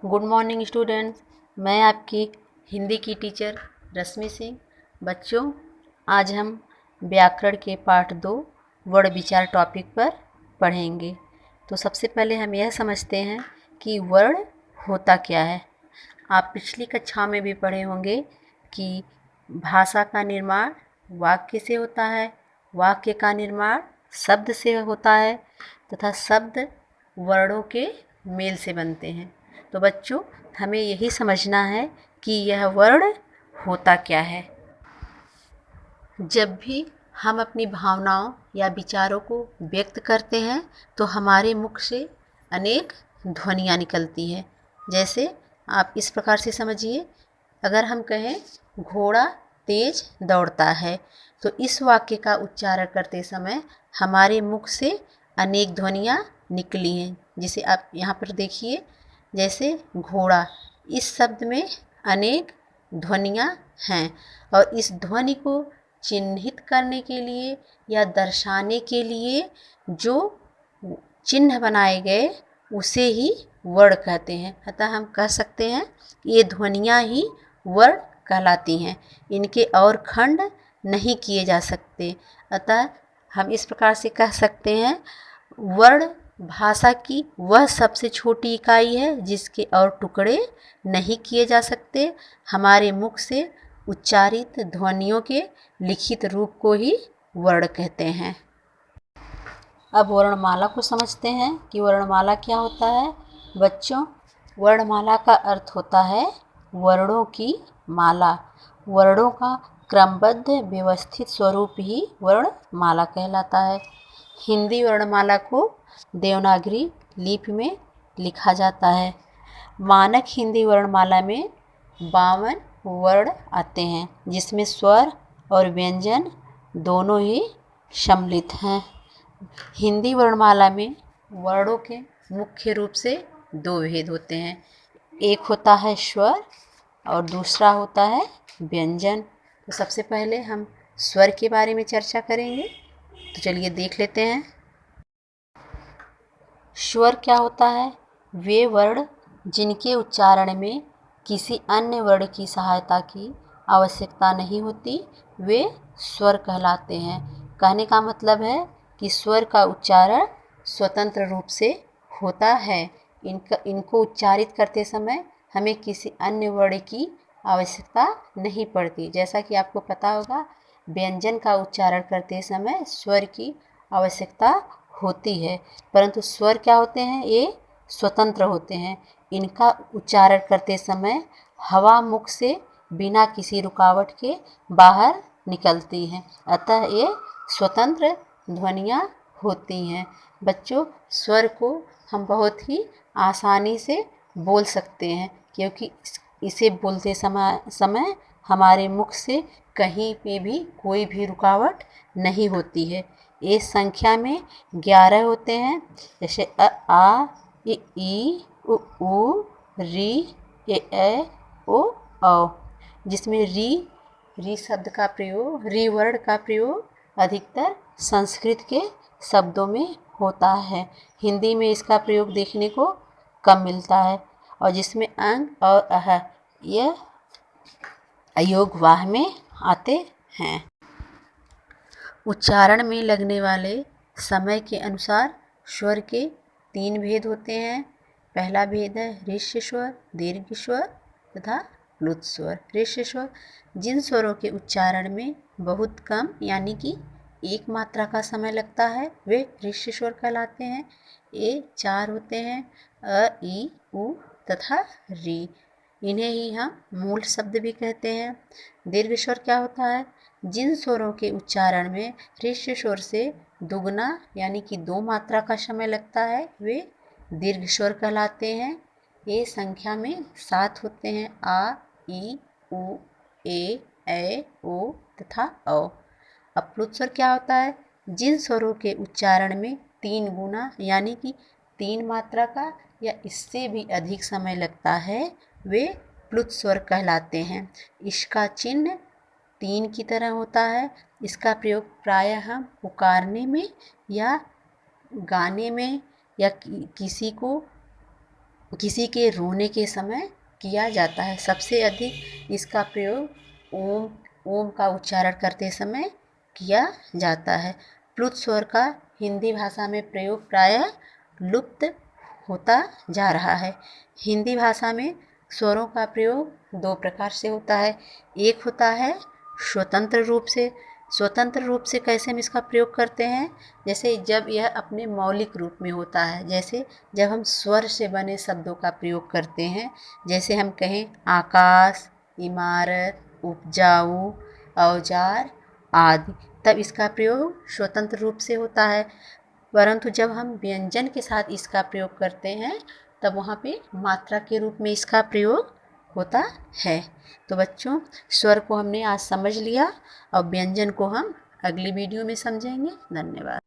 Good morning students. मैं आपकी हिंदी की टीचर रश्मि सिंह। बच्चों, आज हम व्याकरण के पाठ 2 वर्ण विचार टॉपिक पर पढ़ेंगे। तो सबसे पहले हम यह समझते हैं कि वर्ण होता क्या है। आप पिछली कक्षा में भी पढ़े होंगे कि भाषा का निर्माण वाक्य से होता है, वाक्य का निर्माण शब्द से होता है तथा शब्द वर्णों के मेल से बनते हैं। तो बच्चों, हमें यही समझना है कि यह वर्ण होता क्या है। जब भी हम अपनी भावनाओं या विचारों को व्यक्त करते हैं तो हमारे मुख से अनेक ध्वनियाँ निकलती हैं। जैसे आप इस प्रकार से समझिए, अगर हम कहें घोड़ा तेज दौड़ता है तो इस वाक्य का उच्चारण करते समय हमारे मुख से अनेक ध्वनियाँ निकली हैं। जिसे आप यहाँ पर देखिए, जैसे घोड़ा, इस शब्द में अनेक ध्वनियाँ हैं और इस ध्वनि को चिन्हित करने के लिए या दर्शाने के लिए जो चिन्ह बनाए गए उसे ही वर्ण कहते हैं। अतः हम कह सकते हैं ये ध्वनियाँ ही वर्ण कहलाती हैं, इनके और खंड नहीं किए जा सकते। अतः हम इस प्रकार से कह सकते हैं, वर्ण भाषा की वह सबसे छोटी इकाई है जिसके और टुकड़े नहीं किए जा सकते। हमारे मुख से उच्चारित ध्वनियों के लिखित रूप को ही वर्ण कहते हैं। अब वर्णमाला को समझते हैं कि वर्णमाला क्या होता है। बच्चों, वर्णमाला का अर्थ होता है वर्णों की माला। वर्णों का क्रमबद्ध व्यवस्थित स्वरूप ही वर्णमाला कहलाता है। हिंदी वर्णमाला को देवनागरी लिपि में लिखा जाता है। मानक हिंदी वर्णमाला में 52 वर्ण आते हैं, जिसमें स्वर और व्यंजन दोनों ही सम्मिलित हैं। हिंदी वर्णमाला में वर्णों के मुख्य रूप से 2 भेद होते हैं। एक होता है स्वर और दूसरा होता है व्यंजन। तो सबसे पहले हम स्वर के बारे में चर्चा करेंगे। तो चलिए देख लेते हैं। स्वर क्या होता है? वे वर्ण जिनके उच्चारण में किसी अन्य वर्ण की सहायता की आवश्यकता नहीं होती, वे स्वर कहलाते हैं। कहने का मतलब है कि स्वर का उच्चारण स्वतंत्र रूप से होता है। इनको उच्चारित करते समय हमें किसी अन्य वर्ण की आवश्यकता नहीं पड़ती। जैसा कि आपको पता होगा, व्यंजन का उच्चारण करते समय स्वर की आवश्यकता होती है, परंतु स्वर क्या होते हैं? ये स्वतंत्र होते हैं। इनका उच्चारण करते समय हवा मुख से बिना किसी रुकावट के बाहर निकलती है, अतः ये स्वतंत्र ध्वनियाँ होती हैं। बच्चों, स्वर को हम बहुत ही आसानी से बोल सकते हैं, क्योंकि इसे बोलते समय हमारे मुख से कहीं पे भी कोई भी रुकावट नहीं होती है। ये संख्या में 11 होते हैं, जैसे अ, आ, ई, उ, री, ए, ओ, औ, जिसमें री शब्द का प्रयोग, री वर्ण का प्रयोग अधिकतर संस्कृत के शब्दों में होता है। हिंदी में इसका प्रयोग देखने को कम मिलता है। और जिसमें अंग और अह यह अयोग वाह में आते हैं। उच्चारण में लगने वाले समय के अनुसार स्वर के 3 भेद होते हैं। पहला भेद है ऋष्य स्वर, दीर्घ स्वर तथा प्लुत स्वर। ऋष्य स्वर जिन स्वरों के उच्चारण में बहुत कम यानी कि 1 मात्रा का समय लगता है, वे ऋष्य स्वर कहलाते हैं। ये 4 होते हैं, अ, ई, उ तथा री। इन्हें ही हम मूल शब्द भी कहते हैं। दीर्घ स्वर क्या होता है? जिन स्वरों के उच्चारण में ऋष्य स्वर से दुगना यानी कि 2 मात्रा का समय लगता है, वे दीर्घ स्वर कहलाते हैं। ये संख्या में 7 होते हैं, आ, ई, उ, ए, ओ तथा औ। अब प्लुत स्वर क्या होता है? जिन स्वरों के उच्चारण में 3 गुना यानी कि 3 मात्रा का या इससे भी अधिक समय लगता है, वे प्लुत स्वर कहलाते हैं। इसका चिन्ह 3 की तरह होता है। इसका प्रयोग प्रायः हम पुकारने में या गाने में या किसी को किसी के रोने के समय किया जाता है। सबसे अधिक इसका प्रयोग ओम ओम का उच्चारण करते समय किया जाता है। प्लुत स्वर का हिंदी भाषा में प्रयोग प्रायः लुप्त होता जा रहा है। हिंदी भाषा में स्वरों का प्रयोग दो प्रकार से होता है। एक होता है स्वतंत्र रूप से। स्वतंत्र रूप से कैसे हम इसका प्रयोग करते हैं? जैसे जब यह अपने मौलिक रूप में होता है, जैसे जब हम स्वर से बने शब्दों का प्रयोग करते हैं, जैसे हम कहें आकाश, इमारत, उपजाऊ, औजार आदि, तब इसका प्रयोग स्वतंत्र रूप से होता है। परंतु जब हम व्यंजन के साथ इसका प्रयोग करते हैं तब वहाँ पे मात्रा के रूप में इसका प्रयोग होता है। तो बच्चों, स्वर को हमने आज समझ लिया और व्यंजन को हम अगली वीडियो में समझेंगे। धन्यवाद।